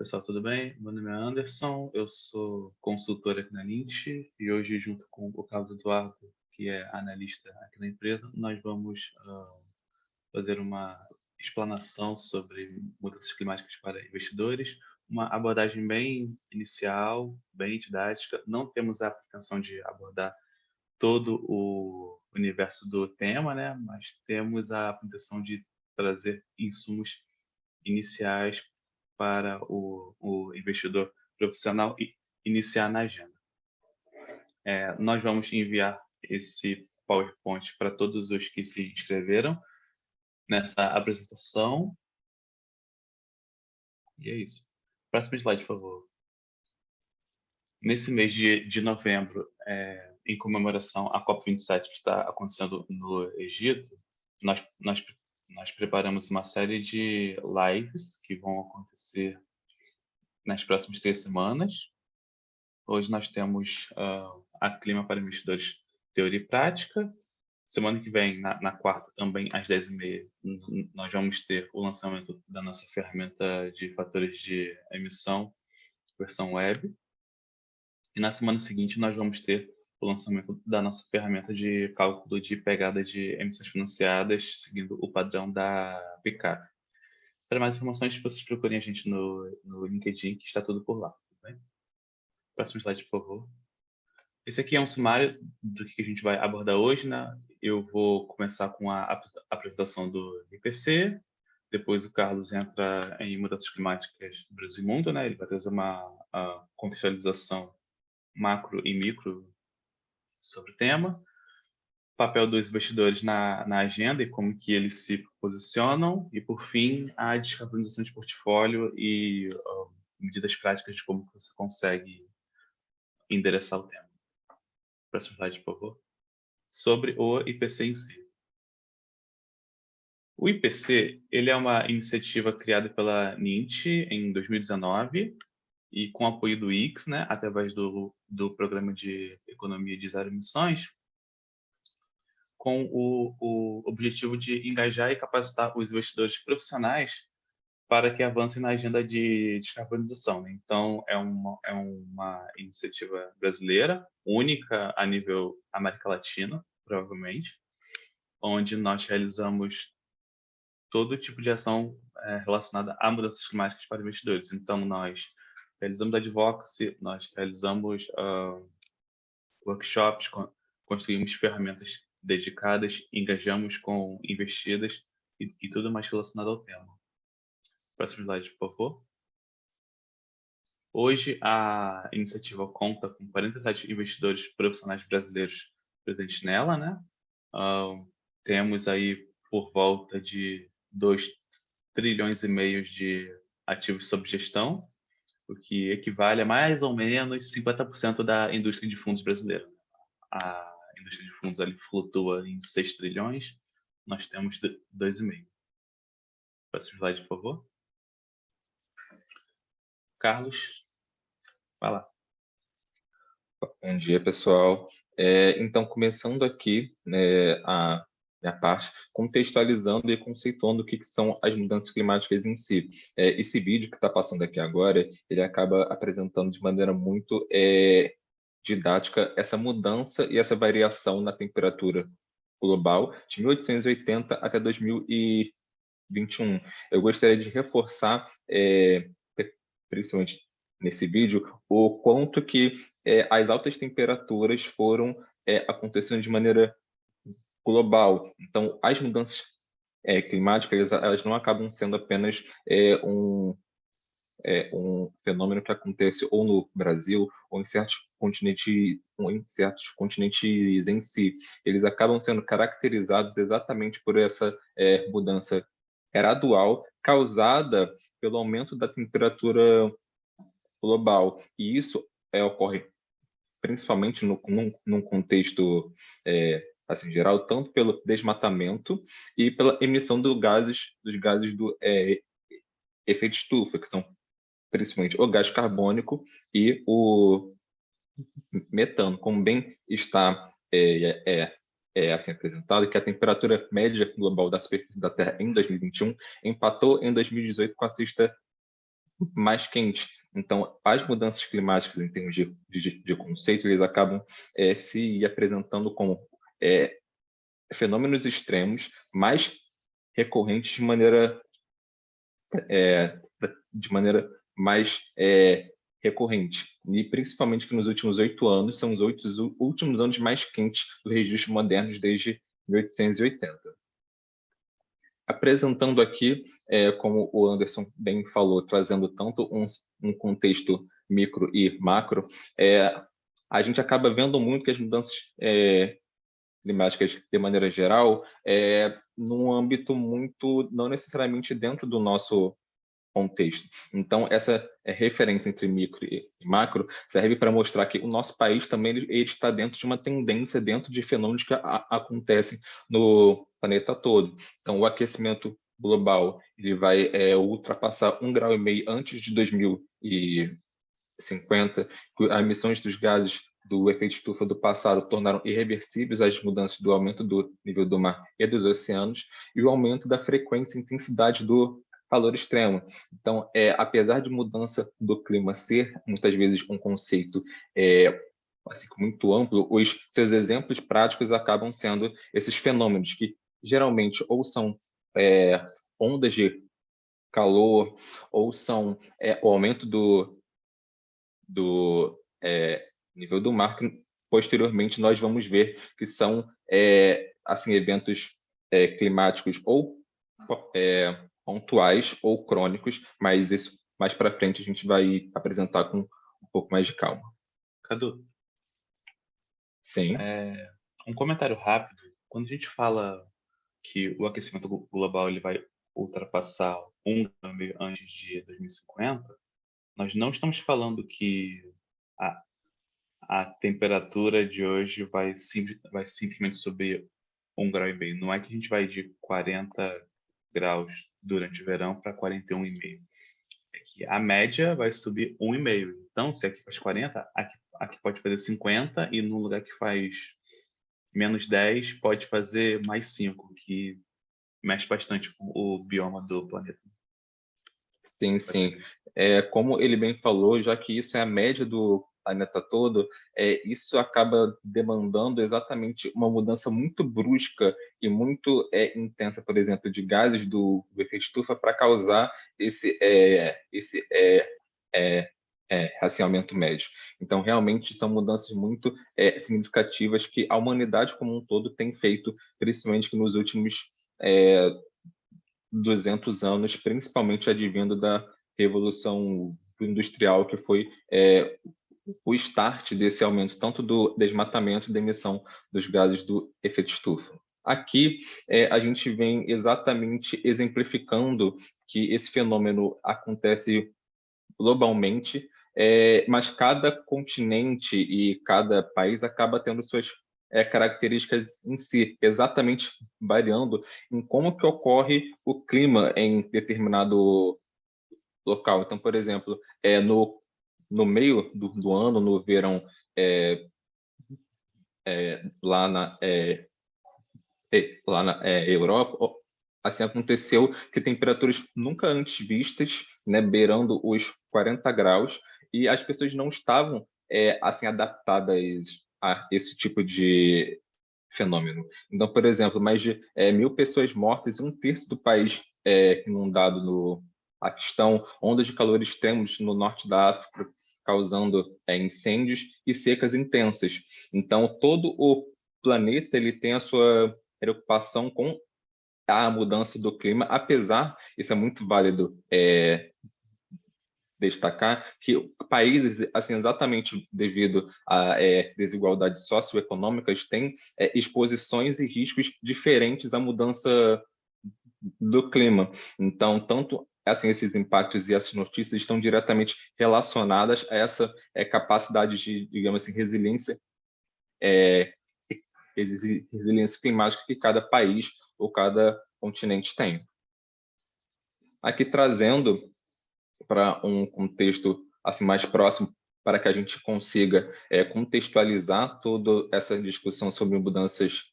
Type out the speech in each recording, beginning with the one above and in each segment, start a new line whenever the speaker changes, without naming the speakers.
Pessoal, tudo bem? Meu nome é Anderson, eu sou consultor aqui na Lint e hoje, junto com o Carlos Eduardo, que é analista aqui na empresa, nós vamos fazer uma explanação sobre mudanças climáticas para investidores, uma abordagem bem inicial, bem didática. Não temos a pretensão de abordar todo o universo do tema, né? Mas temos a pretensão de trazer insumos iniciais para o investidor profissional iniciar na agenda. Nós vamos enviar esse PowerPoint para todos os que se inscreveram nessa apresentação. E é isso. Próximo slide, por favor. Nesse mês de novembro, em comemoração à COP27 que está acontecendo no Egito, nós preparamos uma série de lives que vão acontecer nas próximas 3 semanas. Hoje nós temos a Clima para Investidores Teoria e Prática. Semana que vem, na quarta, também às 10h30, nós vamos ter o lançamento da nossa ferramenta de fatores de emissão, versão web. E na semana seguinte, nós vamos ter o lançamento da nossa ferramenta de cálculo de pegada de emissões financiadas, seguindo o padrão da PICAP. Para mais informações, vocês procurem a gente no LinkedIn, que está tudo por lá. Tudo bem? Próximo slide, por favor. Esse aqui é um sumário do que a gente vai abordar hoje, né? Eu vou começar com a apresentação do IPC, depois o Carlos entra em mudanças climáticas do Brasil e mundo, né? Ele vai trazer uma contextualização macro e micro sobre o tema, papel dos investidores na agenda e como que eles se posicionam, e por fim, a descarbonização de portfólio e medidas práticas de como você consegue endereçar o tema. Próximo slide, por favor. Sobre o IPC em si. O IPC, ele é uma iniciativa criada pela NINT em 2019 e com apoio do IX, né, através do Programa de Economia de Zero Emissões, com o objetivo de engajar e capacitar os investidores profissionais para que avancem na agenda de descarbonização. Então, é uma iniciativa brasileira, única a nível América Latina, provavelmente, onde nós realizamos todo tipo de ação relacionada a mudanças climáticas para investidores. Então, nós realizamos advocacy, nós realizamos workshops, construímos ferramentas dedicadas, engajamos com investidas e tudo mais relacionado ao tema. Próximo slide, por favor. Hoje, a iniciativa conta com 47 investidores profissionais brasileiros presentes nela, né? Temos aí por volta de 2,5 trilhões de ativos sob gestão, o que equivale a mais ou menos 50% da indústria de fundos brasileira. A indústria de fundos ali flutua em 6 trilhões, nós temos 2,5. Próximo slide, por favor. Carlos, vai lá.
Bom dia, pessoal. Então, começando aqui a minha parte, contextualizando e conceituando o que são as mudanças climáticas em si. Esse vídeo que está passando aqui agora, ele acaba apresentando de maneira muito didática essa mudança e essa variação na temperatura global de 1880 até 2021. Eu gostaria de reforçar, principalmente nesse vídeo, o quanto que as altas temperaturas foram acontecendo de maneira global. Então, as mudanças climáticas, elas não acabam sendo apenas um fenômeno que acontece ou no Brasil ou em certos continentes em si. Eles acabam sendo caracterizados exatamente por essa mudança gradual causada pelo aumento da temperatura global. E isso ocorre principalmente num contexto assim, geral, tanto pelo desmatamento e pela emissão dos gases do efeito estufa, que são principalmente o gás carbônico e o metano, como bem está assim apresentado, que a temperatura média global da superfície da Terra em 2021 empatou em 2018 com a sexta mais quente. Então, as mudanças climáticas, em termos de conceito, eles acabam se apresentando como fenômenos extremos mais recorrentes de maneira mais recorrente. E principalmente que nos últimos 8 anos são os últimos anos mais quentes dos registros modernos desde 1880. Apresentando aqui, como o Anderson bem falou, trazendo tanto um contexto micro e macro, a gente acaba vendo muito que as mudanças climáticas, de maneira geral, num âmbito muito, não necessariamente dentro do nosso contexto. Então, essa referência entre micro e macro serve para mostrar que o nosso país também ele está dentro de uma tendência, dentro de fenômenos que acontecem no planeta todo. Então, o aquecimento global ele vai ultrapassar 1,5 graus antes de 2050. As emissões dos gases do efeito estufa do passado tornaram irreversíveis as mudanças do aumento do nível do mar e dos oceanos e o aumento da frequência e intensidade do calor extremo. Então, apesar de mudança do clima ser muitas vezes um conceito assim, muito amplo, os seus exemplos práticos acabam sendo esses fenômenos que geralmente ou são ondas de calor ou são o aumento do nível do mar, que posteriormente nós vamos ver que são assim eventos climáticos ou pontuais ou crônicos, mas isso mais para frente a gente vai apresentar com um pouco mais de calma.
Cadu,
Sim.
Um comentário rápido. Quando a gente fala que o aquecimento global ele vai ultrapassar 1,5 graus antes de 2050, nós não estamos falando que a, a temperatura de hoje vai simplesmente subir 1,5 graus. Não é que a gente vai de 40 graus durante o verão para 41,5. É que a média vai subir 1,5. Então, se aqui faz 40, aqui pode fazer 50, e no lugar que faz -10, pode fazer mais 5, que mexe bastante com o bioma do planeta.
Sim, sim. Como ele bem falou, já que isso é a média do planeta todo, isso acaba demandando exatamente uma mudança muito brusca e muito intensa, por exemplo, de gases do efeito estufa para causar esse raciamento médio. Então, realmente, são mudanças muito significativas que a humanidade como um todo tem feito, principalmente nos últimos 200 anos, principalmente advindo da Revolução Industrial, que foi o start desse aumento, tanto do desmatamento e da emissão dos gases do efeito estufa. Aqui, a gente vem exatamente exemplificando que esse fenômeno acontece globalmente, mas cada continente e cada país acaba tendo suas características em si, exatamente variando em como que ocorre o clima em determinado local. Então, por exemplo, no meio do ano, no verão, lá na Europa, assim aconteceu que temperaturas nunca antes vistas, né, beirando os 40 graus, e as pessoas não estavam assim adaptadas a esse tipo de fenômeno. Então, por exemplo, mais de 1.000 pessoas mortas e um terço do país inundado no Paquistão, ondas de calor extremos no norte da África, causando incêndios e secas intensas. Então, todo o planeta ele tem a sua preocupação com a mudança do clima, apesar, isso é muito válido destacar, que países, assim, exatamente devido a desigualdades socioeconômicas, têm exposições e riscos diferentes à mudança do clima. Então, tanto assim, esses impactos e essas notícias estão diretamente relacionadas a essa capacidade de, digamos assim, resiliência climática que cada país ou cada continente tem. Aqui trazendo para um contexto assim mais próximo, para que a gente consiga contextualizar toda essa discussão sobre mudanças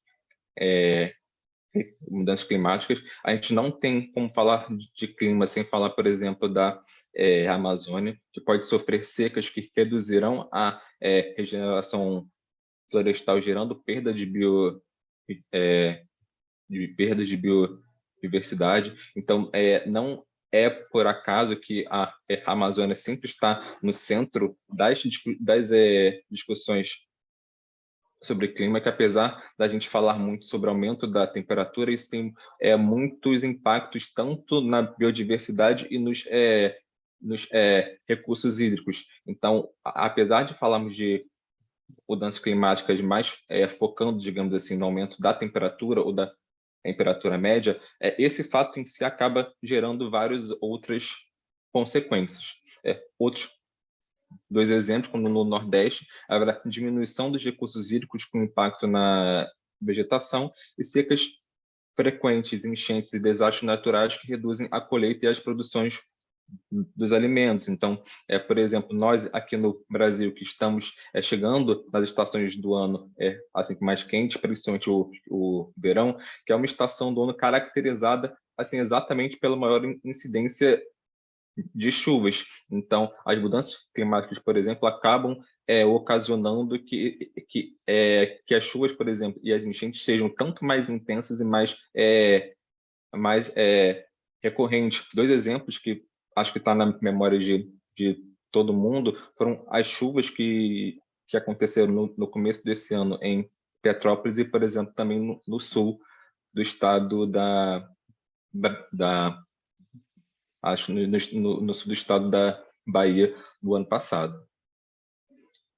mudanças climáticas. A gente não tem como falar de clima sem falar, por exemplo, da Amazônia, que pode sofrer secas que reduzirão a regeneração florestal, gerando perda de biodiversidade. Então, não é por acaso que a Amazônia sempre está no centro das discussões sobre clima, que apesar da gente falar muito sobre aumento da temperatura, isso tem muitos impactos tanto na biodiversidade e nos recursos hídricos. Então, apesar de falarmos de mudanças climáticas mais focando, digamos assim, no aumento da temperatura ou da temperatura média, esse fato em si acaba gerando várias outras consequências. Outros dois exemplos, como no Nordeste, haverá diminuição dos recursos hídricos com impacto na vegetação e secas frequentes, enchentes e desastres naturais que reduzem a colheita e as produções dos alimentos. Então, por exemplo, nós aqui no Brasil que estamos chegando nas estações do ano assim mais quente, principalmente o verão, que é uma estação do ano caracterizada assim exatamente pela maior incidência de chuvas. Então, as mudanças climáticas, por exemplo, acabam ocasionando que as chuvas, por exemplo, e as enchentes sejam tanto mais intensas e mais recorrentes. Dois exemplos que acho que está na memória de todo mundo foram as chuvas que aconteceram no começo desse ano em Petrópolis e, por exemplo, também no sul do estado da acho no sul do estado da Bahia do ano passado.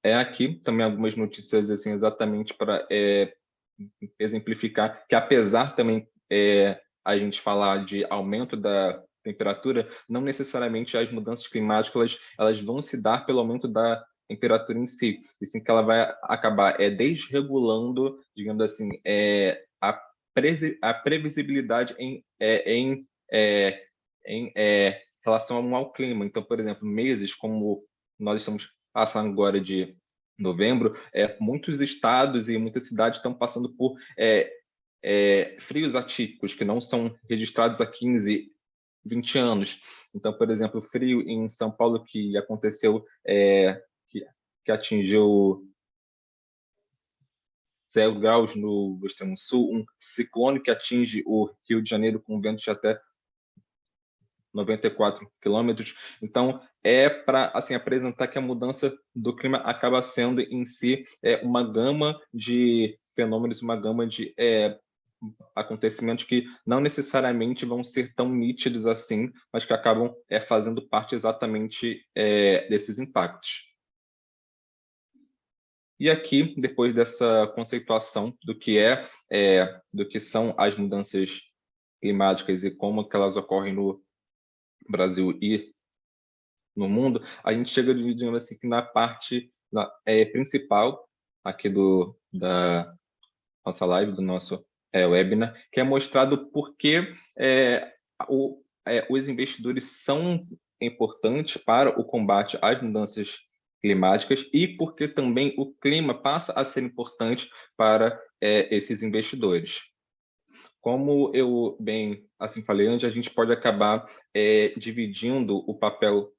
Aqui também algumas notícias assim exatamente para exemplificar que apesar também a gente falar de aumento da temperatura, não necessariamente as mudanças climáticas elas vão se dar pelo aumento da temperatura em si, e sim que ela vai acabar desregulando, digamos assim, a previsibilidade em relação ao clima. Então, por exemplo, meses como nós estamos passando agora de novembro, muitos estados e muitas cidades estão passando por frios atípicos que não são registrados há 15, 20 anos. Então, por exemplo, o frio em São Paulo que aconteceu, que atingiu 0 graus no extremo sul, um ciclone que atinge o Rio de Janeiro com ventos de até 94 quilômetros. Então, para assim, apresentar que a mudança do clima acaba sendo em si uma gama de fenômenos, uma gama de acontecimentos que não necessariamente vão ser tão nítidos assim, mas que acabam fazendo parte exatamente desses impactos. E aqui, depois dessa conceituação do que são as mudanças climáticas e como que elas ocorrem no Brasil e no mundo, a gente chega, digamos assim, na parte principal aqui da nossa live, do nosso webinar, que é mostrado por que os investidores são importantes para o combate às mudanças climáticas e porque também o clima passa a ser importante para esses investidores. Como eu bem assim falei antes, a gente pode acabar dividindo o papel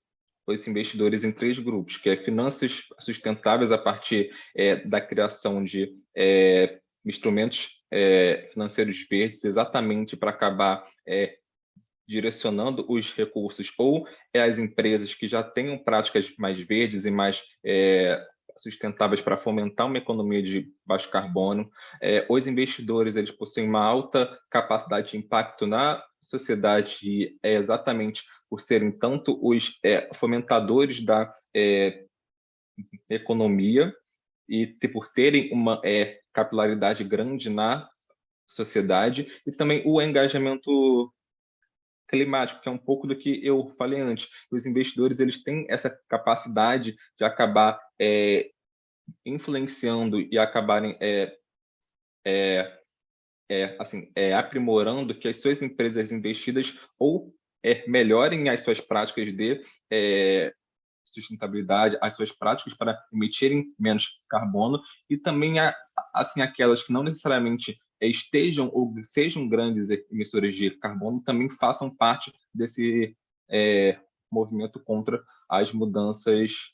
dos investidores em três grupos, que é finanças sustentáveis a partir da criação de instrumentos financeiros verdes, exatamente para acabar direcionando os recursos ou as empresas que já tenham práticas mais verdes e mais sustentáveis para fomentar uma economia de baixo carbono. Os investidores eles possuem uma alta capacidade de impacto na sociedade e é exatamente por serem tanto os fomentadores da economia e por terem uma capilaridade grande na sociedade e também o engajamento climático, que é um pouco do que eu falei antes. Os investidores eles têm essa capacidade de acabar influenciando e acabarem aprimorando que as suas empresas investidas ou melhorem as suas práticas de sustentabilidade, as suas práticas para emitirem menos carbono e também assim aquelas que não necessariamente estejam ou sejam grandes emissores de carbono também façam parte desse movimento contra as mudanças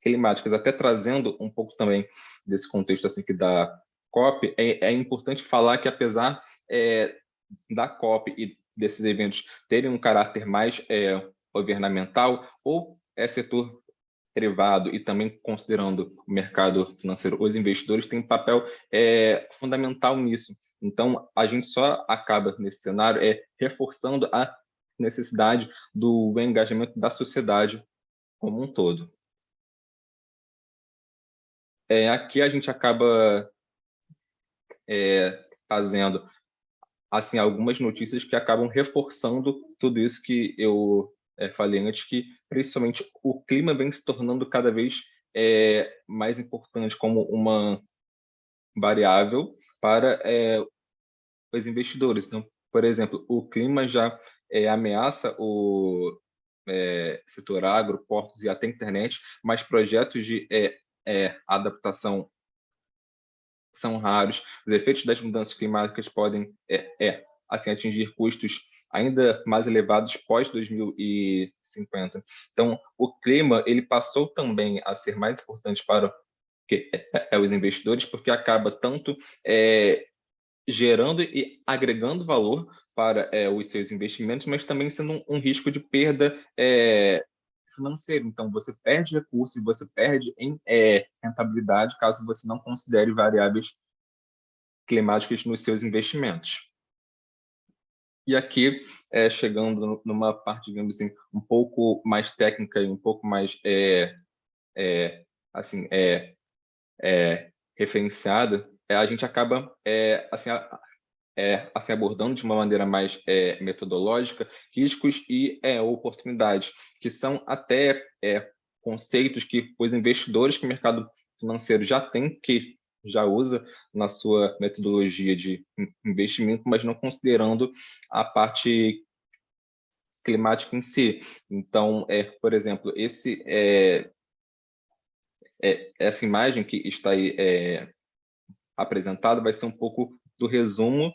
climáticas. Até trazendo um pouco também desse contexto assim que da COP, é importante falar que apesar da COP e desses eventos terem um caráter mais governamental ou setor privado e também considerando o mercado financeiro, os investidores têm um papel fundamental nisso. Então, a gente só acaba nesse cenário reforçando a necessidade do engajamento da sociedade como um todo. Aqui a gente acaba fazendo assim algumas notícias que acabam reforçando tudo isso que eu falei antes, que principalmente o clima vem se tornando cada vez mais importante como uma variável para os investidores. Então, por exemplo, o clima já ameaça o setor agro, portos e até internet, mas projetos de adaptação são raros. Os efeitos das mudanças climáticas podem assim atingir custos ainda mais elevados pós 2050. Então, o clima ele passou também a ser mais importante para os investidores, porque acaba tanto gerando e agregando valor para os seus investimentos, mas também sendo um risco de perda financeiro. Então, você perde recursos, você perde em rentabilidade caso você não considere variáveis climáticas nos seus investimentos. E aqui, chegando numa parte, digamos assim, um pouco mais técnica e um pouco mais assim, referenciada, a gente acaba assim abordando de uma maneira mais metodológica riscos e oportunidades, que são até conceitos que os investidores que o mercado financeiro já tem, que já usa na sua metodologia de investimento, mas não considerando a parte climática em si. Então, por exemplo, essa imagem que está aí apresentada vai ser um pouco do resumo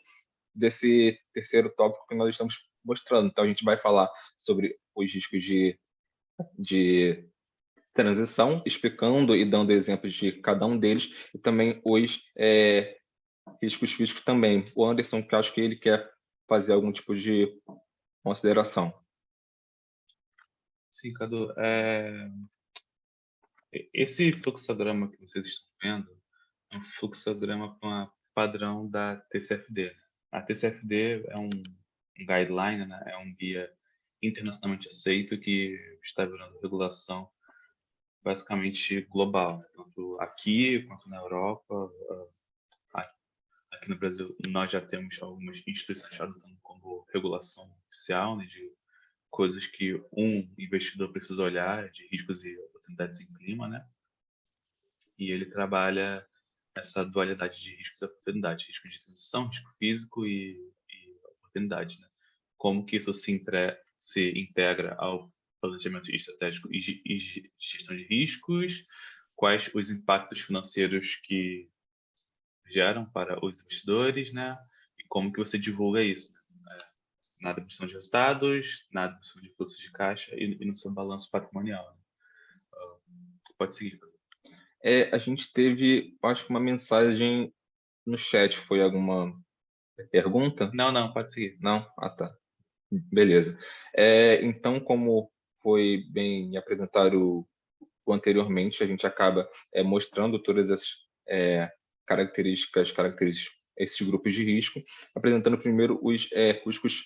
desse terceiro tópico que nós estamos mostrando. Então, a gente vai falar sobre os riscos de transição, explicando e dando exemplos de cada um deles, e também os riscos físicos também. O Anderson, que eu acho que ele quer fazer algum tipo de consideração.
Sim, Cadu. Esse fluxograma que vocês estão vendo é um fluxograma padrão da TCFD. A TCFD é um guideline, né? É um guia internacionalmente aceito que está virando regulação basicamente global, né? Tanto aqui quanto na Europa. Aqui no Brasil, nós já temos algumas instituições adotando como regulação oficial, né, de coisas que um investidor precisa olhar, de riscos e oportunidades em clima, né? E ele trabalha essa dualidade de riscos e oportunidades, risco de transição, risco físico e oportunidade, né? Como que isso se integra ao planejamento estratégico e gestão de riscos, quais os impactos financeiros que geram para os investidores, né? E como que você divulga isso, né? Na definição de resultados, na definição de fluxo de caixa e no seu balanço patrimonial, né? Pode seguir.
A gente teve, acho que uma mensagem no chat, foi alguma pergunta?
Não, pode seguir.
Não? Ah, tá. Beleza. Então, como foi bem apresentado anteriormente, a gente acaba mostrando todas as características, esses grupos de risco, apresentando primeiro os riscos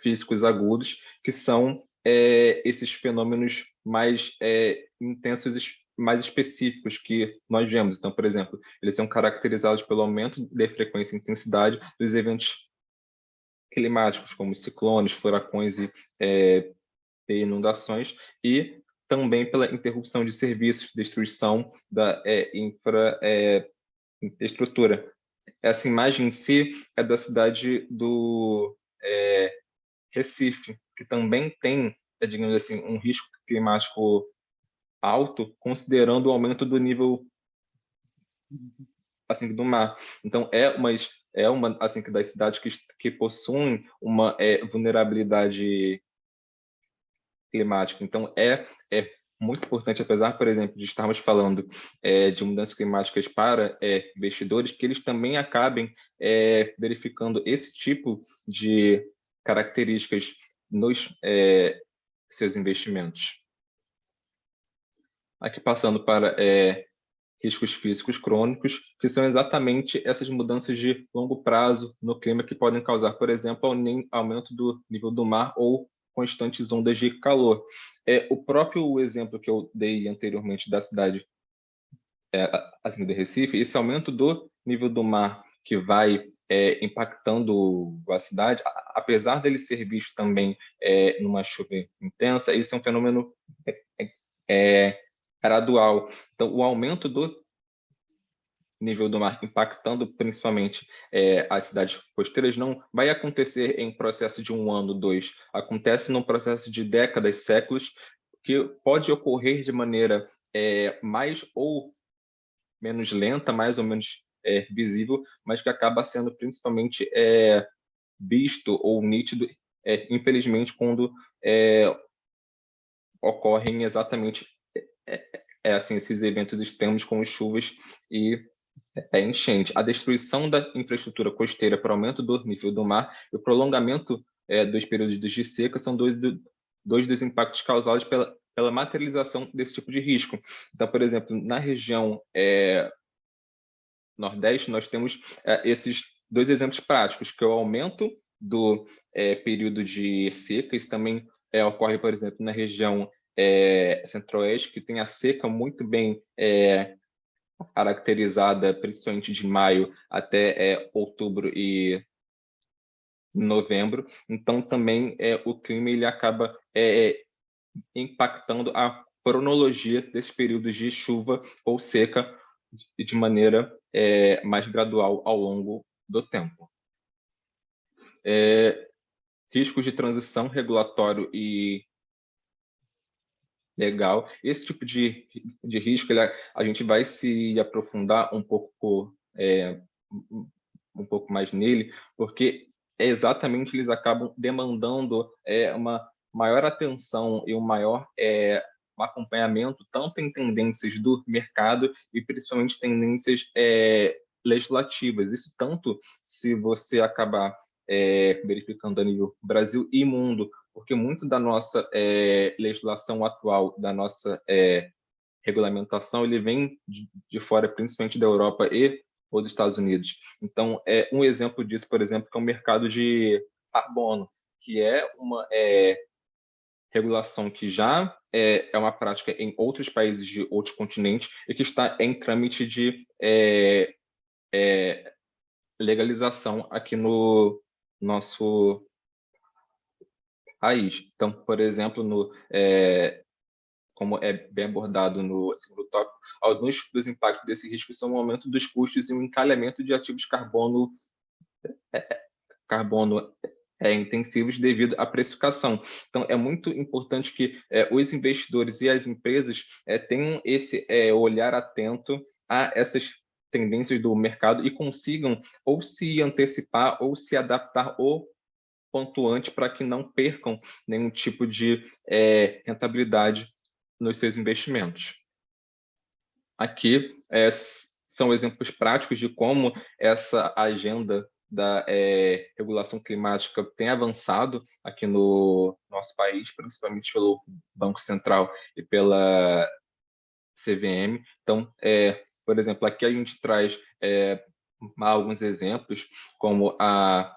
físicos agudos, que são esses fenômenos mais intensos, mais específicos que nós vemos. Então, por exemplo, eles são caracterizados pelo aumento da frequência e intensidade dos eventos climáticos, como ciclones, furacões e inundações, e também pela interrupção de serviços, destruição da infraestrutura. Essa imagem em si é da cidade do Recife, que também tem, digamos assim, um risco climático alto, considerando o aumento do nível assim do mar. Então é uma assim que das cidades que possuem uma vulnerabilidade climática. Então é muito importante, apesar, por exemplo, de estarmos falando de mudanças climáticas para investidores, que eles também acabem verificando esse tipo de características nos seus investimentos. Aqui passando para riscos físicos crônicos, que são exatamente essas mudanças de longo prazo no clima que podem causar, por exemplo, aumento do nível do mar ou constantes ondas de calor. O próprio exemplo que eu dei anteriormente da cidade assim, de Recife, esse aumento do nível do mar que vai impactando a cidade, apesar dele ser visto também numa chuva intensa, esse é um fenômeno gradual. Então, o aumento do nível do mar impactando principalmente as cidades costeiras não vai acontecer em processo de 1 ano, 2. Acontece num processo de décadas, séculos, que pode ocorrer de maneira mais ou menos lenta, mais ou menos visível, mas que acaba sendo principalmente visto ou nítido, infelizmente, quando ocorrem exatamente assim, esses eventos extremos como chuvas e enchente. A destruição da infraestrutura costeira para aumento do nível do mar e o prolongamento dos períodos de seca são dois dos impactos causados pela materialização desse tipo de risco. Então, por exemplo, na região Nordeste, nós temos esses dois exemplos práticos, que é o aumento do período de seca. Isso também ocorre, por exemplo, na região Centro-Oeste, que tem a seca muito bem caracterizada, principalmente de maio até outubro e novembro. Então, também o clima ele acaba impactando a cronologia desses períodos de chuva ou seca de maneira mais gradual ao longo do tempo. Riscos de transição regulatório e legal. Esse tipo de risco, a gente vai se aprofundar um pouco mais nele, porque exatamente eles acabam demandando uma maior atenção e um maior acompanhamento, tanto em tendências do mercado e principalmente tendências legislativas. Isso tanto se você acabar verificando a nível Brasil e mundo, porque muito da nossa legislação atual, da nossa regulamentação, ele vem de fora, principalmente da Europa e ou dos Estados Unidos. Então, um exemplo disso, por exemplo, que é o mercado de carbono, que é uma regulação que já é uma prática em outros países de outros continentes e que está em trâmite de legalização aqui no nosso país. Então, por exemplo, como é bem abordado no segundo tópico, alguns dos impactos desse risco são o aumento dos custos e o encalhamento de ativos carbono intensivos devido à precificação. Então, é muito importante que os investidores e as empresas tenham esse olhar atento a essas tendências do mercado e consigam ou se antecipar ou se adaptar o quanto antes para que não percam nenhum tipo de rentabilidade nos seus investimentos. Aqui são exemplos práticos de como essa agenda da regulação climática tem avançado aqui no nosso país, principalmente pelo Banco Central e pela CVM. Então, por exemplo, aqui a gente traz alguns exemplos, como a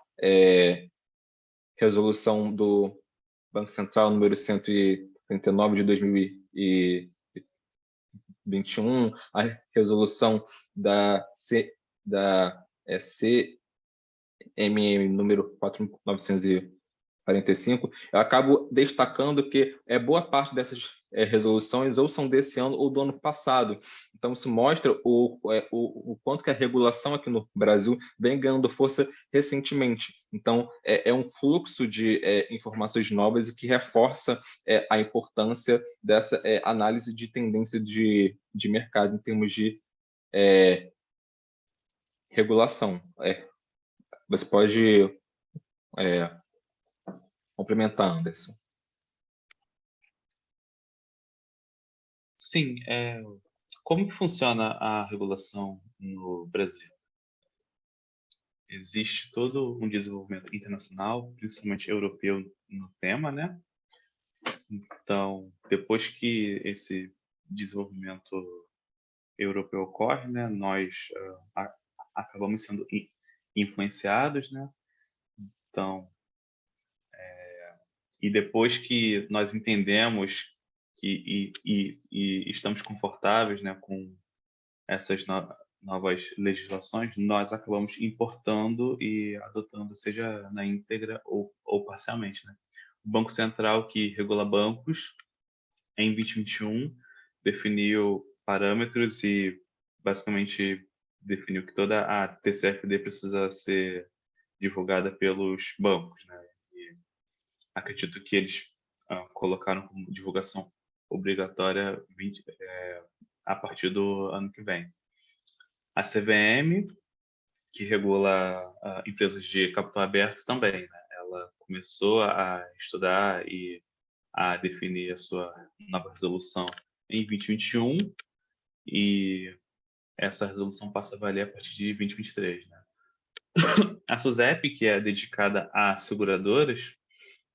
resolução do Banco Central número 139 de 2021, a resolução da CMM número 4.945, eu acabo destacando que boa parte dessas resoluções ou são desse ano ou do ano passado. Então, isso mostra o quanto que a regulação aqui no Brasil vem ganhando força recentemente. Então, é um fluxo de informações novas e que reforça a importância dessa análise de tendência de mercado em termos de regulação. Você pode complementar, Anderson.
Sim, como que funciona a regulação no Brasil? Existe todo um desenvolvimento internacional, principalmente europeu, no tema, né? Então, depois que esse desenvolvimento europeu ocorre, né, nós acabamos sendo influenciados, né? Então, e depois que nós entendemos e estamos confortáveis, né, com essas novas legislações, nós acabamos importando e adotando, seja na íntegra ou parcialmente, né? O Banco Central, que regula bancos, em 2021 definiu parâmetros e basicamente definiu que toda a TCFD precisa ser divulgada pelos bancos, né? E acredito que eles colocaram como divulgação obrigatória a partir do ano que vem. A CVM, que regula empresas de capital aberto também, né? Ela começou a estudar e a definir a sua nova resolução em 2021 e essa resolução passa a valer a partir de 2023, né? A SUSEP, que é dedicada a seguradoras,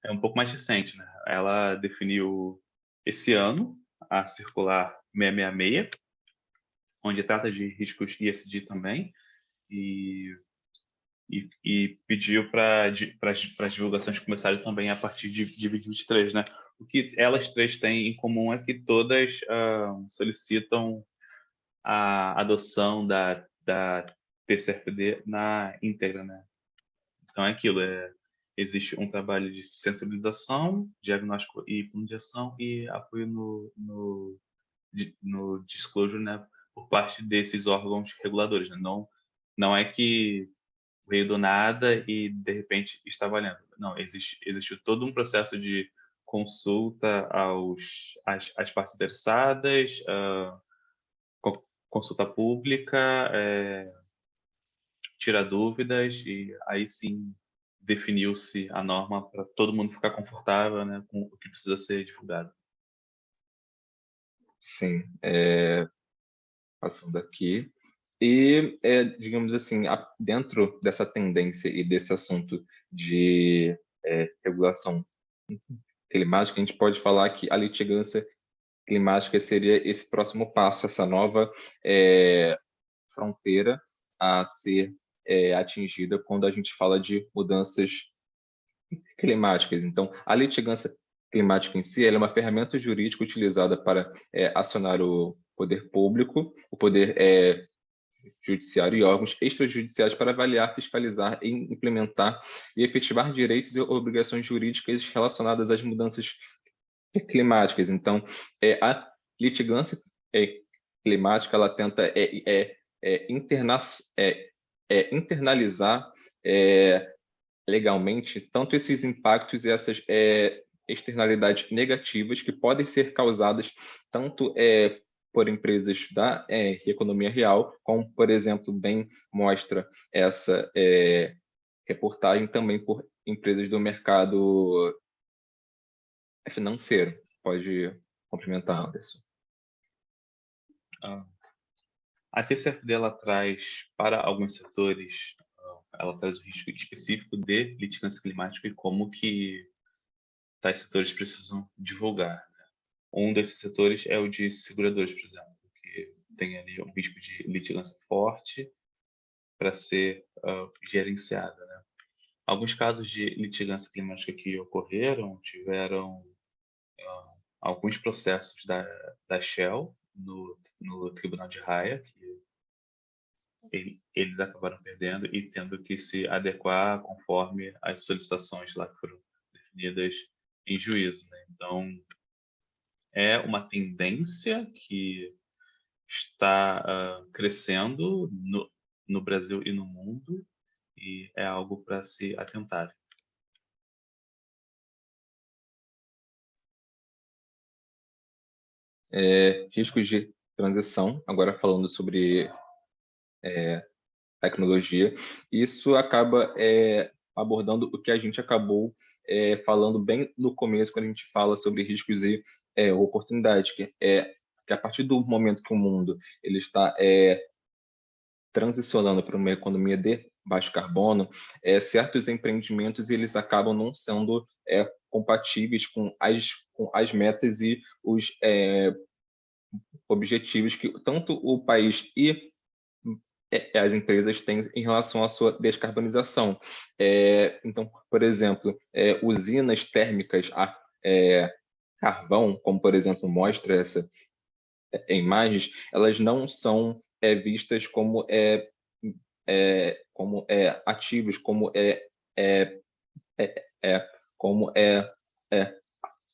é um pouco mais recente, né? Ela definiu esse ano a circular 666, onde trata de riscos ESG também, e pediu para as divulgações começarem também a partir de 2023, né? O que elas três têm em comum é que todas solicitam a adoção da TCFD na íntegra, né? Então é aquilo, existe um trabalho de sensibilização, diagnóstico e plano de ação e apoio no disclosure, né, por parte desses órgãos reguladores, né? Não é que veio do nada e de repente está valendo. Não, existe todo um processo de consulta às partes interessadas, consulta pública, tirar dúvidas e aí sim definiu-se a norma para todo mundo ficar confortável, né, com o que precisa ser divulgado.
Sim, passando aqui. E, digamos assim, dentro dessa tendência e desse assunto de regulação climática, a gente pode falar que a litigância climática seria esse próximo passo, essa nova fronteira a ser atingida quando a gente fala de mudanças climáticas. Então, a litigância climática em si, ela é uma ferramenta jurídica utilizada para acionar o poder público, o poder judiciário e órgãos extrajudiciais para avaliar, fiscalizar, implementar e efetivar direitos e obrigações jurídicas relacionadas às mudanças climáticas. Então, a litigância climática, ela tenta internalizar legalmente tanto esses impactos e essas externalidades negativas que podem ser causadas tanto por empresas da economia real, como, por exemplo, bem mostra essa reportagem também por empresas do mercado financeiro. Pode complementar, Anderson.
A TCFD ela traz para alguns setores, ela traz o risco específico de litigância climática e como que tais setores precisam divulgar, né? Um desses setores é o de seguradores, por exemplo, que tem ali um risco de litigância forte para ser gerenciada, né? Alguns casos de litigância climática que ocorreram tiveram alguns processos da Shell no Tribunal de Haia, que eles acabaram perdendo e tendo que se adequar conforme as solicitações lá que foram definidas em juízo, né? Então, é uma tendência que está crescendo no Brasil e no mundo e é algo para se atentar.
Riscos de transição, agora falando sobre tecnologia. Isso acaba abordando o que a gente acabou falando bem no começo, quando a gente fala sobre riscos e oportunidades, que a partir do momento que o mundo ele está transicionando para uma economia de baixo carbono, certos empreendimentos eles acabam não sendo compatíveis com as metas e os objetivos que tanto o país e as empresas têm em relação à sua descarbonização. Então, por exemplo, usinas térmicas a carvão, como por exemplo mostra essa imagens, elas não são vistas como ativos, é, é,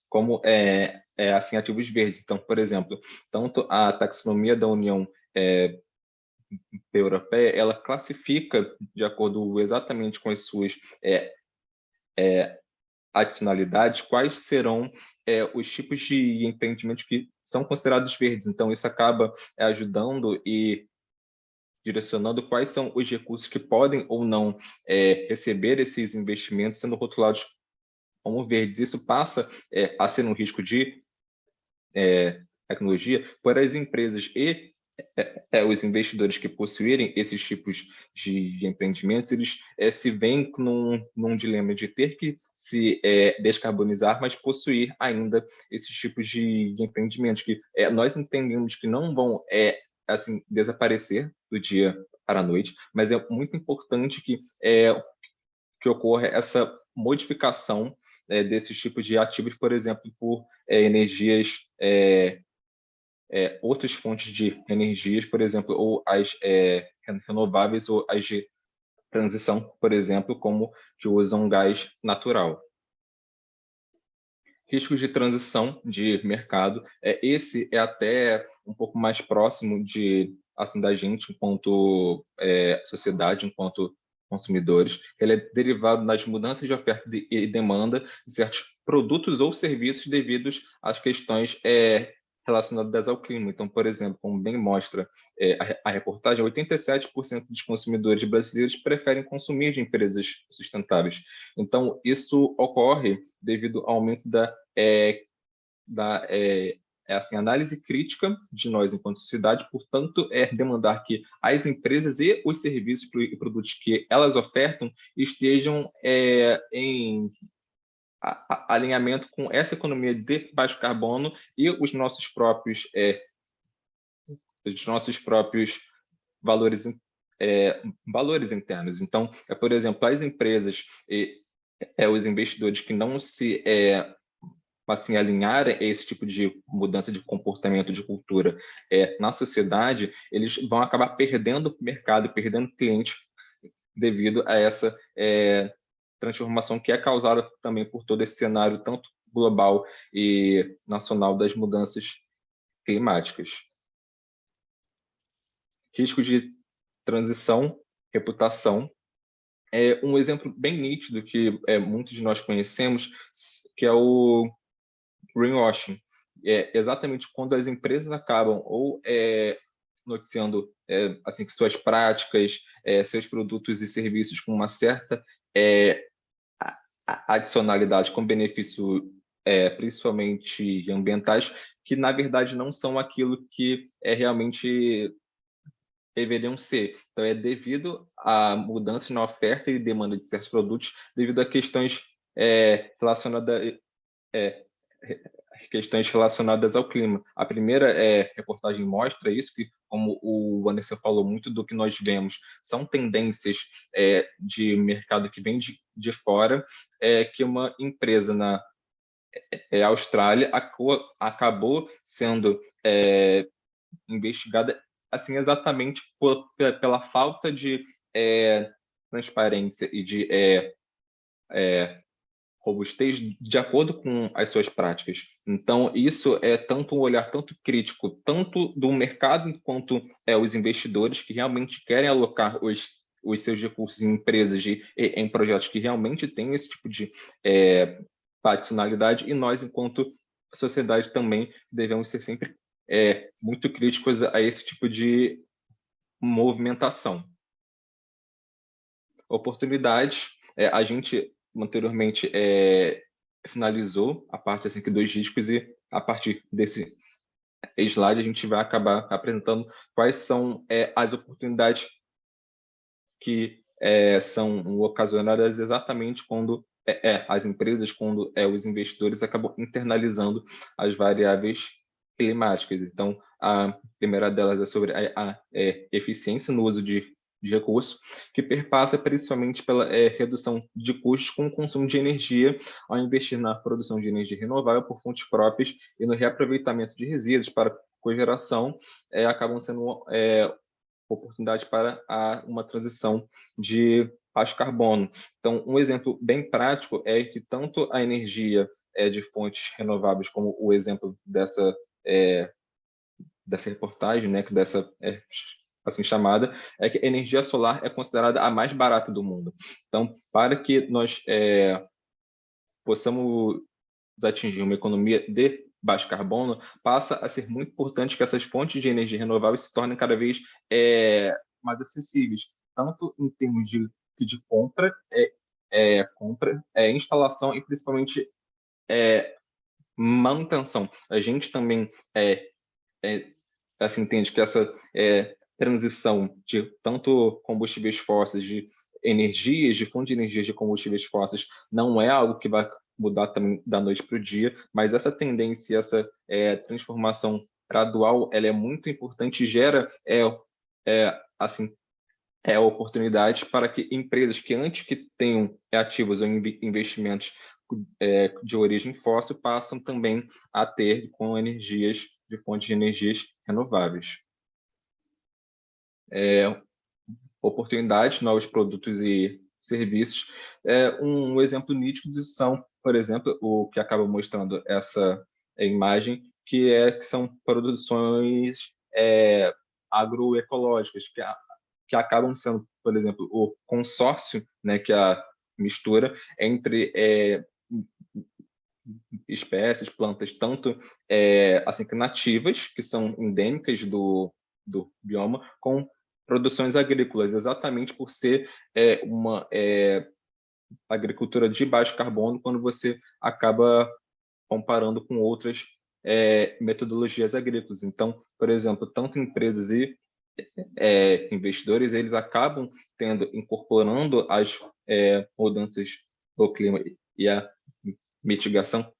como é, assim ativos verdes. Então, por exemplo, tanto a taxonomia da União Europeia, ela classifica de acordo exatamente com as suas adicionalidades quais serão os tipos de empreendimentos que são considerados verdes. Então, isso acaba ajudando e direcionando quais são os recursos que podem ou não receber esses investimentos sendo rotulados como verdes. Isso passa a ser um risco de tecnologia para as empresas e os investidores que possuírem esses tipos de empreendimentos, eles se veem num dilema de ter que se descarbonizar, mas possuir ainda esses tipos de empreendimentos que nós entendemos que não vão assim desaparecer do dia para a noite, mas é muito importante que ocorra essa modificação desses tipos de ativos, por exemplo, por energias outras fontes de energias, por exemplo, ou as renováveis ou as de transição, por exemplo, como que usam gás natural. Riscos de transição de mercado, esse é até um pouco mais próximo assim, da gente enquanto sociedade, enquanto consumidores. Ele é derivado das mudanças de oferta e demanda de certos produtos ou serviços devidos às questões relacionadas ao clima. Então, por exemplo, como bem mostra a reportagem, 87% dos consumidores brasileiros preferem consumir de empresas sustentáveis. Então, isso ocorre devido ao aumento da assim, análise crítica de nós enquanto sociedade, portanto, demandar que as empresas e os serviços e produtos que elas ofertam estejam em alinhamento com essa economia de baixo carbono e os nossos próprios valores valores internos. Então, por exemplo, as empresas e os investidores que não se assim alinharem a esse tipo de mudança de comportamento, de cultura na sociedade, eles vão acabar perdendo mercado, perdendo cliente devido a essa transformação que é causada também por todo esse cenário, tanto global e nacional, das mudanças climáticas. Risco de transição, reputação. Um exemplo bem nítido que muitos de nós conhecemos, que é o greenwashing. Exatamente quando as empresas acabam ou noticiando assim que suas práticas, seus produtos e serviços com uma certa adicionalidade com benefício principalmente ambientais, que na verdade não são aquilo que realmente deveriam ser. Então, é devido à mudança na oferta e demanda de certos produtos, devido a questões relacionadas ao clima. A primeira reportagem mostra isso, que, como o Anderson falou, muito do que nós vemos são tendências de mercado que vem de fora, que uma empresa na Austrália acabou sendo investigada assim exatamente pela falta de transparência e de robustez de acordo com as suas práticas. Então, isso é tanto um olhar tanto crítico, tanto do mercado quanto os investidores que realmente querem alocar os seus recursos em empresas e em projetos que realmente têm esse tipo de adicionalidade, e nós, enquanto sociedade, também devemos ser sempre muito críticos a esse tipo de movimentação. oportunidades. A gente anteriormente finalizou a parte assim, dos riscos e a partir desse slide a gente vai acabar apresentando quais são as oportunidades que são ocasionadas exatamente quando as empresas, quando os investidores acabam internalizando as variáveis climáticas. Então, a primeira delas é sobre a eficiência no uso de recursos, que perpassa principalmente pela redução de custos com o consumo de energia, ao investir na produção de energia renovável por fontes próprias e no reaproveitamento de resíduos para cogeração, acabam sendo oportunidade para uma transição de baixo carbono. Então, um exemplo bem prático é que tanto a energia de fontes renováveis, como o exemplo dessa reportagem, né, dessa assim chamada, é que a energia solar é considerada a mais barata do mundo. Então, para que nós possamos atingir uma economia de baixo carbono, passa a ser muito importante que essas fontes de energia renovável se tornem cada vez mais acessíveis, tanto em termos de compra, instalação e principalmente manutenção. A gente também assim, entende que essa transição de tanto combustíveis fósseis, de energias, de fontes de energias de combustíveis fósseis, não é algo que vai mudar também da noite para o dia, mas essa tendência, essa transformação gradual, ela é muito importante e gera assim, oportunidades para que empresas que antes que tenham ativos ou investimentos de origem fóssil passam também a ter com energias de fontes de energias renováveis. Oportunidades, novos produtos e serviços. Um exemplo nítido são, por exemplo, o que acaba mostrando essa imagem, que são produções agroecológicas, que acabam sendo, por exemplo, o consórcio, né, que é a mistura entre espécies, plantas, tanto assim, que nativas, que são endêmicas do bioma, com produções agrícolas, exatamente por ser uma agricultura de baixo carbono, quando você acaba comparando com outras metodologias agrícolas. Então, por exemplo, tanto empresas e investidores, eles acabam incorporando as mudanças do clima e a mitigação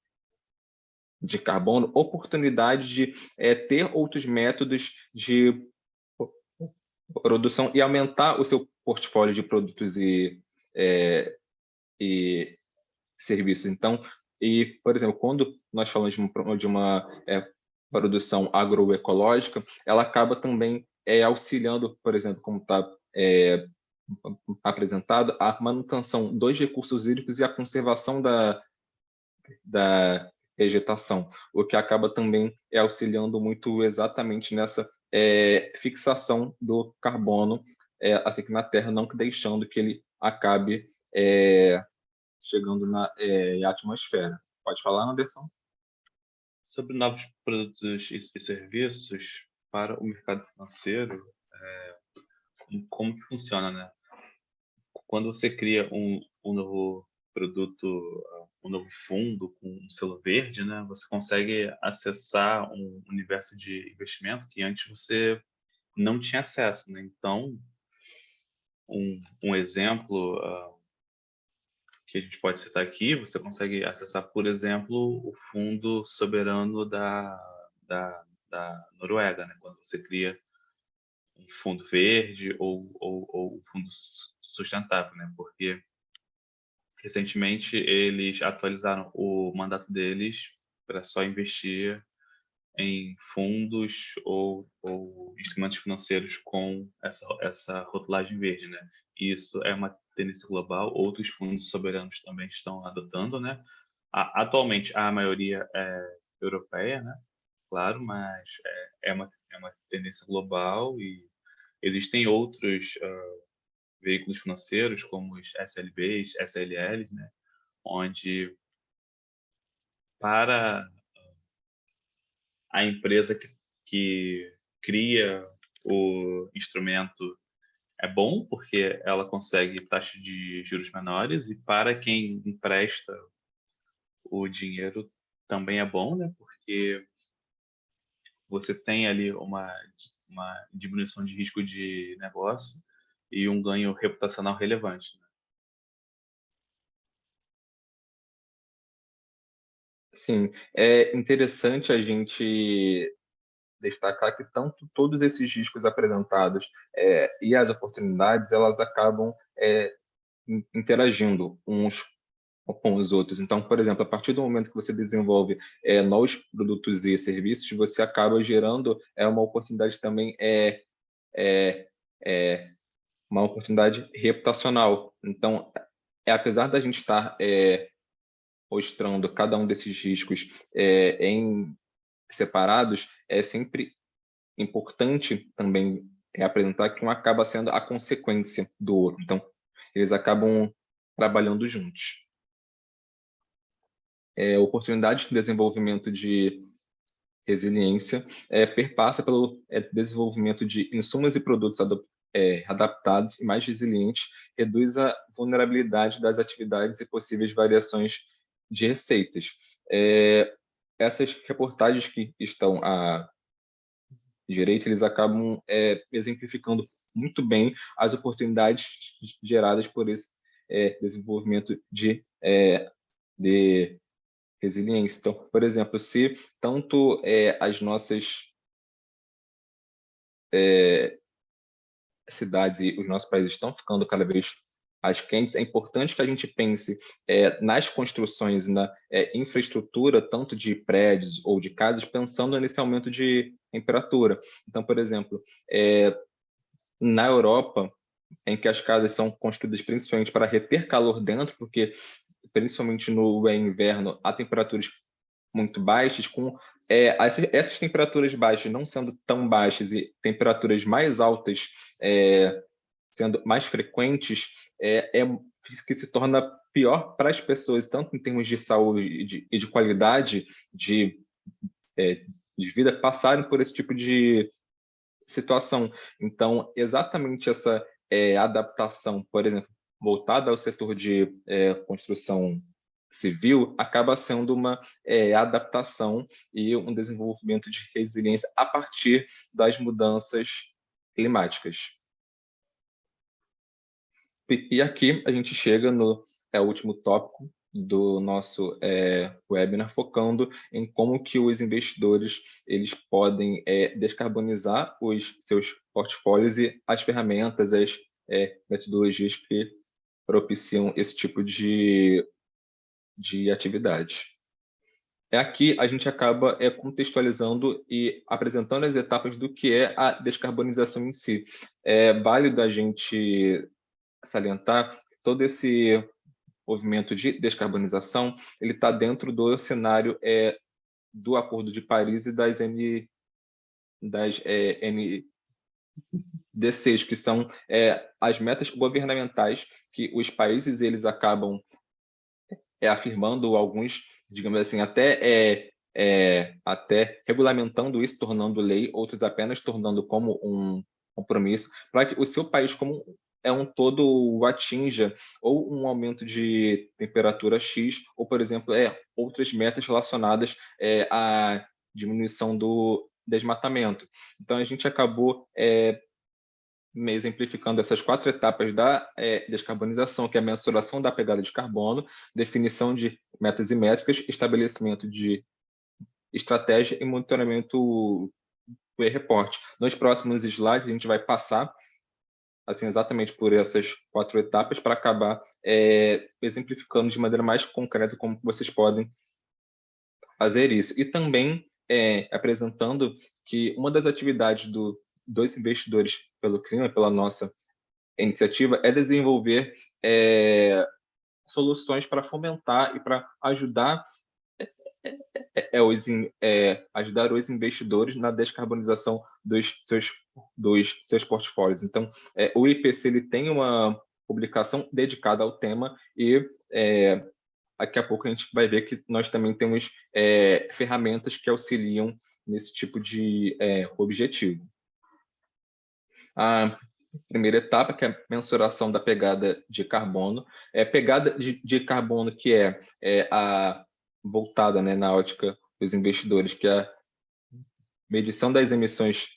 de carbono, oportunidade de ter outros métodos de produção e aumentar o seu portfólio de produtos e serviços. Então, por exemplo, quando nós falamos de uma produção agroecológica, ela acaba também auxiliando, por exemplo, como está apresentado, a manutenção dos recursos hídricos e a conservação da vegetação, o que acaba também auxiliando muito exatamente nessa fixação do carbono assim que na Terra, não deixando que ele acabe chegando na atmosfera. Pode falar, Anderson?
Sobre novos produtos e serviços para o mercado financeiro, como que funciona, né? Quando você cria um novo produto, um novo fundo com um selo verde, né, você consegue acessar um universo de investimento que antes você não tinha acesso, né? Então, um exemplo que a gente pode citar aqui, você consegue acessar, por exemplo, o Fundo Soberano da Noruega, né? Quando você cria um fundo verde ou um fundo sustentável, né? Porque recentemente eles atualizaram o mandato deles para só investir em fundos ou instrumentos financeiros com essa rotulagem verde, né? E isso é uma tendência global. Outros fundos soberanos também estão adotando, né? Atualmente a maioria é europeia, né? Claro, mas é uma tendência global e existem outros veículos financeiros como os SLBs, SLLs, né? Onde para a empresa que cria o instrumento é bom, porque ela consegue taxa de juros menores, e para quem empresta o dinheiro também é bom, né? Porque você tem ali uma diminuição de risco de negócio e um ganho reputacional relevante, né?
Sim, é interessante a gente destacar que tanto todos esses riscos apresentados e as oportunidades, elas acabam interagindo uns com os outros. Então, por exemplo, a partir do momento que você desenvolve novos produtos e serviços, você acaba gerando uma oportunidade também, é, é, uma oportunidade reputacional. Então, apesar da gente estar mostrando cada um desses riscos em separados, é sempre importante também apresentar que um acaba sendo a consequência do outro. Então, eles acabam trabalhando juntos. Oportunidade de desenvolvimento de resiliência perpassa pelo desenvolvimento de insumos e produtos adaptados e mais resilientes, reduz a vulnerabilidade das atividades e possíveis variações de receitas. Essas reportagens que estão à direita, eles acabam exemplificando muito bem as oportunidades geradas por esse desenvolvimento de resiliência. Então, por exemplo, se tanto as nossas cidades e os nossos países estão ficando cada vez mais quentes, é importante que a gente pense nas construções, na infraestrutura, tanto de prédios ou de casas, pensando nesse aumento de temperatura. Então, por exemplo, na Europa, em que as casas são construídas principalmente para reter calor dentro, porque principalmente no inverno há temperaturas muito baixas, com essas temperaturas baixas não sendo tão baixas e temperaturas mais altas sendo mais frequentes, que se torna pior para as pessoas, tanto em termos de saúde e de qualidade de vida, passarem por esse tipo de situação. Então, exatamente essa adaptação, por exemplo, voltada ao setor de construção civil, acaba sendo uma adaptação e um desenvolvimento de resiliência a partir das mudanças climáticas. E aqui a gente chega no último tópico do nosso webinar, focando em como que os investidores eles podem descarbonizar os seus portfólios e as ferramentas, as metodologias que propiciam esse tipo de atividade. Aqui a gente acaba contextualizando e apresentando as etapas do que é a descarbonização em si. É válido a gente salientar que todo esse movimento de descarbonização ele está dentro do cenário do Acordo de Paris e das NDCs, que são as metas governamentais que os países eles acabam afirmando, alguns, digamos assim, até regulamentando isso, tornando lei, outros apenas tornando como um compromisso, para que o seu país como um todo o atinja ou um aumento de temperatura X, ou, por exemplo, outras metas relacionadas à diminuição do desmatamento. Então, a gente acabou exemplificando essas 4 etapas da descarbonização, que é a mensuração da pegada de carbono, definição de metas e métricas, estabelecimento de estratégia e monitoramento do reporte. Nos próximos slides, a gente vai passar assim, exatamente por essas 4 etapas para acabar exemplificando de maneira mais concreta como vocês podem fazer isso. E também apresentando que uma das atividades dos investidores pelo clima, pela nossa iniciativa, é desenvolver soluções para fomentar e para ajudar ajudar os investidores na descarbonização dos seus portfólios. Então, o IPC ele tem uma publicação dedicada ao tema e daqui a pouco a gente vai ver que nós também temos ferramentas que auxiliam nesse tipo de objetivo. primeira etapa, que é a mensuração da pegada de carbono. Pegada de carbono que é a voltada, né, na ótica dos investidores, que é a medição das emissões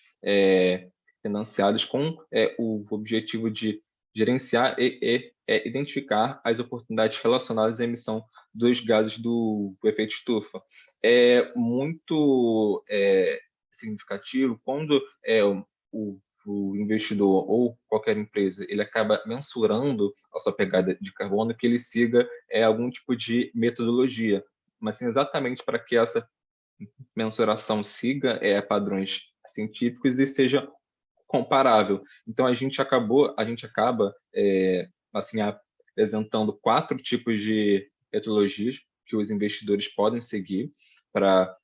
financiadas com o objetivo de gerenciar e identificar as oportunidades relacionadas à emissão dos gases do efeito estufa. É muito significativo quando o investidor ou qualquer empresa ele acaba mensurando a sua pegada de carbono, que ele siga algum tipo de metodologia, mas sim, exatamente para que essa mensuração siga padrões científicos e seja comparável. Então a gente acaba assim apresentando 4 tipos de metodologias que os investidores podem seguir para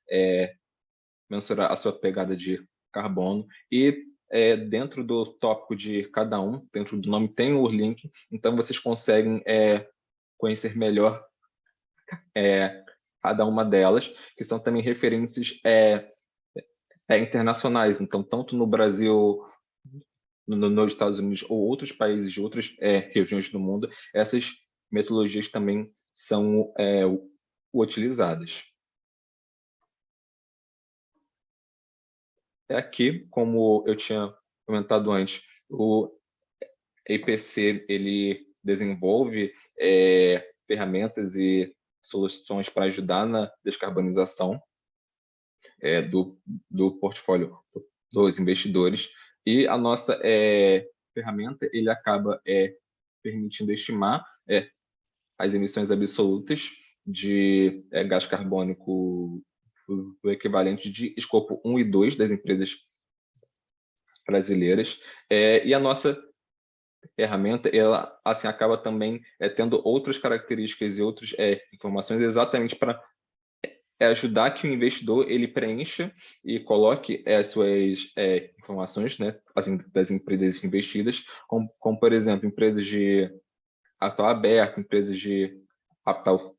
mensurar a sua pegada de carbono e dentro do tópico de cada um, dentro do nome tem o link, então vocês conseguem conhecer melhor cada uma delas, que são também referências internacionais. Então, tanto no Brasil, nos Estados Unidos ou outros países de outras regiões do mundo, essas metodologias também são utilizadas. Aqui, como eu tinha comentado antes, o IPC ele desenvolve ferramentas e soluções para ajudar na descarbonização do portfólio dos investidores, e a nossa ferramenta ele acaba permitindo estimar as emissões absolutas de gás carbônico, o equivalente de escopo 1 e 2 das empresas brasileiras, e a nossa ferramenta ela assim acaba também tendo outras características e outras informações exatamente para ajudar que o investidor ele preencha e coloque as suas informações, né, assim, das empresas investidas, como, por exemplo, empresas de capital aberto, empresas de capital,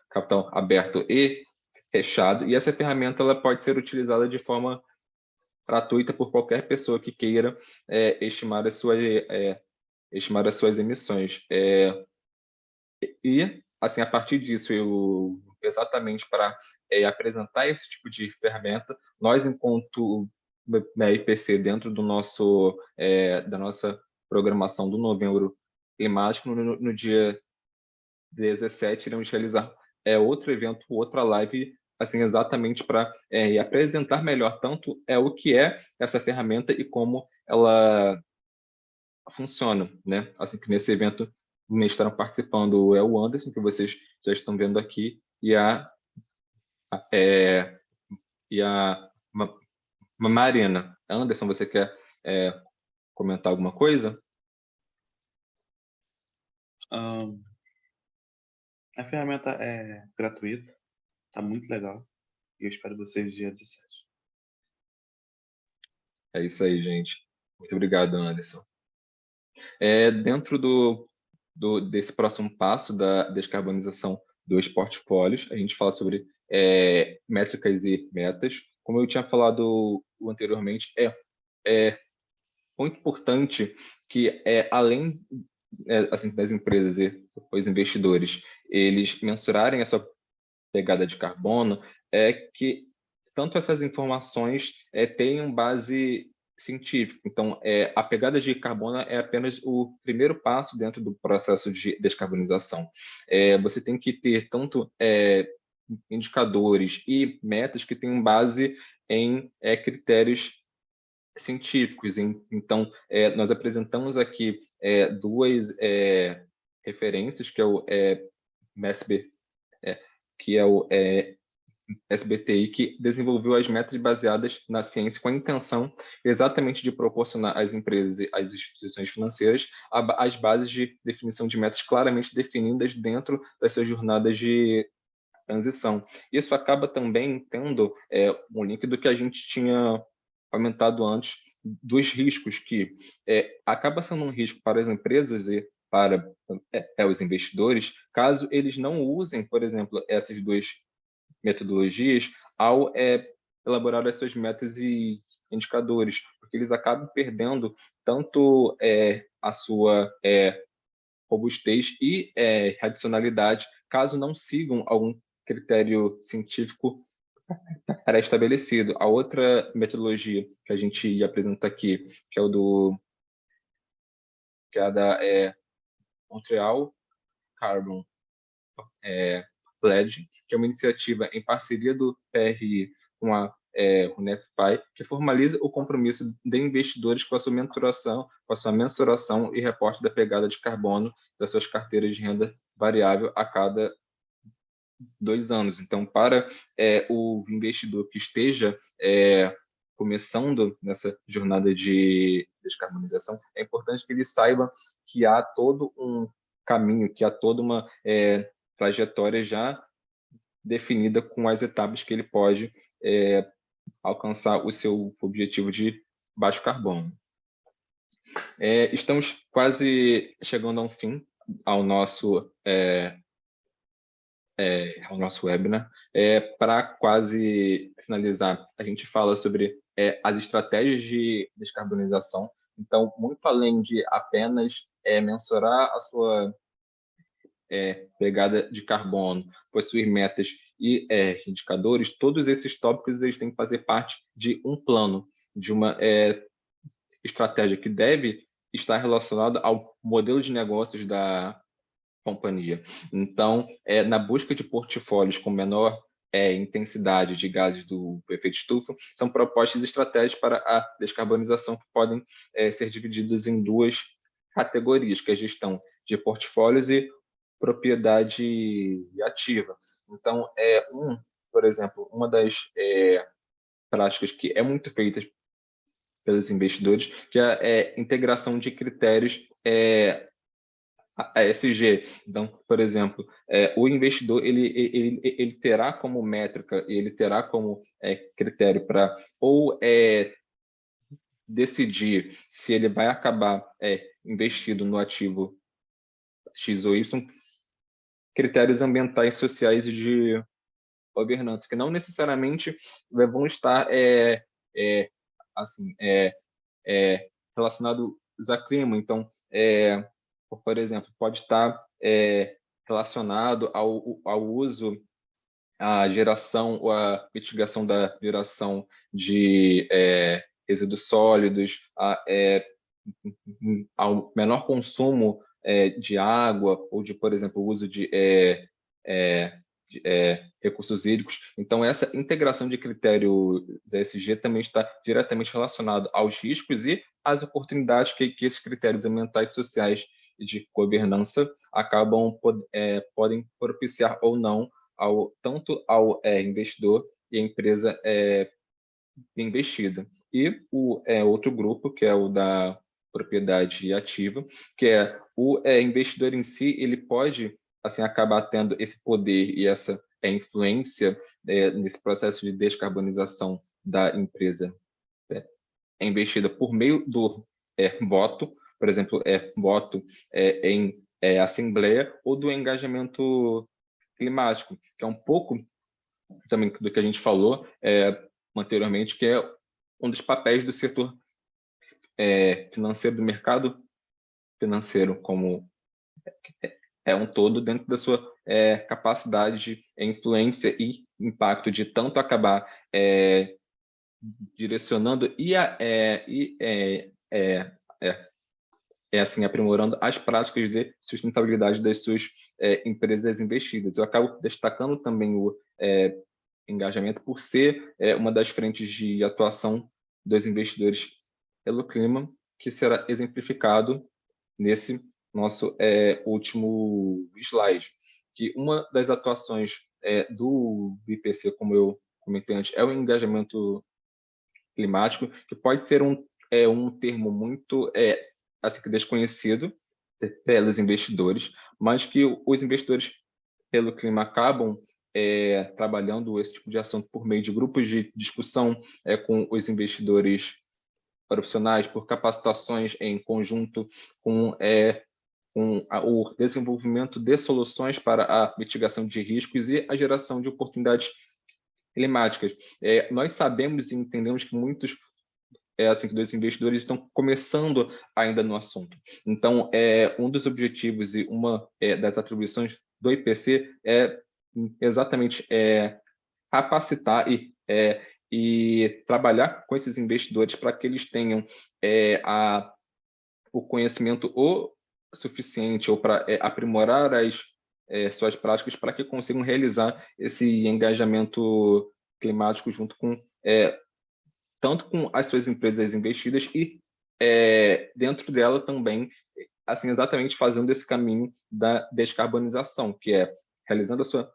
capital aberto e fechado, e essa ferramenta ela pode ser utilizada de forma gratuita por qualquer pessoa que queira estimar estimar as suas emissões. E, assim, a partir disso, exatamente para apresentar esse tipo de ferramenta, nós, enquanto IPC, dentro da nossa programação do Novembro Climático, no dia 17, iremos realizar outro evento, outra live, assim, exatamente para apresentar melhor tanto o que é essa ferramenta e como ela funciona, né? Assim que nesse evento estarão participando o Anderson, que vocês já estão vendo aqui, e é, a Marina. Anderson, você quer comentar alguma coisa?
A ferramenta é gratuita, está muito legal, e eu espero vocês dia 17.
É isso aí, gente. Muito obrigado, Anderson. Dentro desse próximo passo da descarbonização dos portfólios, a gente fala sobre métricas e metas. Como eu tinha falado anteriormente, é muito importante que, além assim, das empresas e os investidores, eles mensurarem essa pegada de carbono, que tanto essas informações tenham base científica. Então, a pegada de carbono é apenas o primeiro passo dentro do processo de descarbonização. Você tem que ter tanto indicadores e metas que tenham base em critérios científicos. Então, nós apresentamos aqui duas referências, que é o MESB, que é o SBTI, que desenvolveu as metas baseadas na ciência com a intenção exatamente de proporcionar às empresas e às instituições financeiras as bases de definição de metas claramente definidas dentro das suas jornadas de transição. Isso acaba também tendo um link do que a gente tinha comentado antes, dos riscos que acaba sendo um risco para as empresas e para os investidores, caso eles não usem, por exemplo, essas duas metodologias ao elaborar as suas metas e indicadores, porque eles acabam perdendo tanto a sua robustez e adicionalidade, caso não sigam algum critério científico pré-estabelecido. A outra metodologia que a gente ia apresentar aqui, que é a da Montreal Carbon Pledge, que é uma iniciativa em parceria do PRI com a UNEFPI, que formaliza o compromisso de investidores com a sua mensuração e reporte da pegada de carbono das suas carteiras de renda variável a cada 2 anos. Então, para o investidor que esteja começando nessa jornada de descarbonização, é importante que ele saiba que há todo um caminho, que há toda uma trajetória já definida com as etapas que ele pode alcançar o seu objetivo de baixo carbono. Estamos quase chegando ao fim ao nosso webinar. Para quase finalizar, a gente fala sobre as estratégias de descarbonização. Então, muito além de apenas mensurar a sua pegada de carbono, possuir metas e indicadores, todos esses tópicos eles têm que fazer parte de um plano, de uma estratégia que deve estar relacionada ao modelo de negócios da companhia. Então, na busca de portfólios com menor intensidade de gases do efeito estufa, são propostas estratégias para a descarbonização que podem ser divididas em 2 categorias, que é a gestão de portfólios e propriedade ativa. Então, por exemplo, uma das práticas que é muito feita pelos investidores, que é a integração de critérios a ESG. Então, por exemplo, o investidor ele terá como métrica, ele terá como critério para ou decidir se ele vai acabar investido no ativo X ou Y, critérios ambientais, sociais e de governança, que não necessariamente vão estar assim, relacionados a clima. Então, por exemplo, pode estar relacionado ao uso, à geração ou à mitigação da geração de resíduos sólidos, ao menor consumo de água ou de, por exemplo, o uso de recursos hídricos. Então, essa integração de critérios ESG também está diretamente relacionado aos riscos e às oportunidades que esses critérios ambientais, sociais e de governança podem propiciar ou não tanto ao investidor e à empresa investida. E o outro grupo, que é o da propriedade ativa, que é o investidor em si, ele pode assim acabar tendo esse poder e essa influência nesse processo de descarbonização da empresa investida por meio do voto, por exemplo, voto em assembleia ou do engajamento climático, que é um pouco também do que a gente falou anteriormente, que é um dos papéis do setor financeiro, do mercado financeiro, como um todo, dentro da sua capacidade de influência e impacto de tanto acabar direcionando e assim aprimorando as práticas de sustentabilidade das suas empresas investidas. Eu acabo destacando também o engajamento por ser uma das frentes de atuação dos investidores pelo clima, que será exemplificado nesse nosso último slide, que uma das atuações do BPC, como eu comentei antes, é o engajamento climático, que pode ser um termo muito assim, desconhecido pelos investidores, mas que os investidores pelo clima acabam trabalhando esse tipo de assunto por meio de grupos de discussão com os investidores profissionais, por capacitações em conjunto com o desenvolvimento de soluções para a mitigação de riscos e a geração de oportunidades climáticas. Nós sabemos e entendemos que muitos assim, que dois investidores estão começando ainda no assunto. Então, um dos objetivos e uma das atribuições do IPC é exatamente capacitar e trabalhar com esses investidores para que eles tenham o conhecimento o suficiente ou para aprimorar as suas práticas para que consigam realizar esse engajamento climático junto com tanto com as suas empresas investidas e dentro dela também, assim, exatamente fazendo esse caminho da descarbonização, que é realizando a sua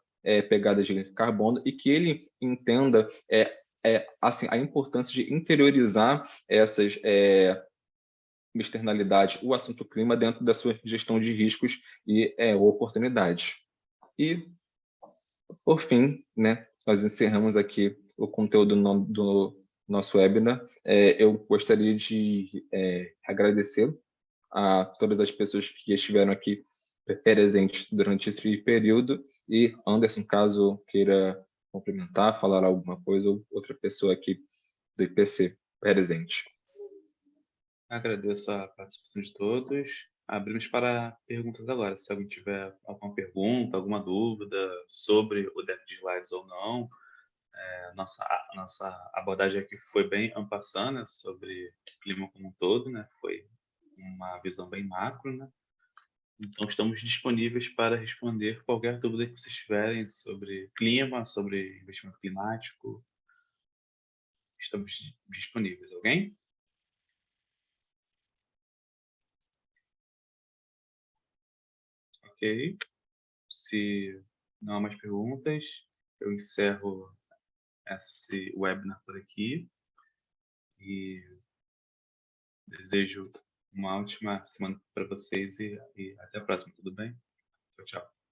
pegada de carbono e que ele entenda assim, a importância de interiorizar essas externalidades, o assunto clima dentro da sua gestão de riscos e oportunidades. E, por fim, né, nós encerramos aqui o conteúdo do nosso webinar. Eu gostaria de agradecer a todas as pessoas que estiveram aqui presentes durante esse período e Anderson, caso queira complementar, falar alguma coisa, ou outra pessoa aqui do IPC presente.
Agradeço a participação de todos. Abrimos para perguntas agora. Se alguém tiver alguma pergunta, alguma dúvida sobre o deck de slides ou não, nossa abordagem aqui foi bem en passant, né, sobre o clima como um todo, né? Foi uma visão bem macro, né? Então, estamos disponíveis para responder qualquer dúvida que vocês tiverem sobre clima, sobre investimento climático. Estamos disponíveis. Alguém? Ok. Se não há mais perguntas, eu encerro esse webinar por aqui e desejo uma ótima semana para vocês e até a próxima, tudo bem? Tchau, tchau.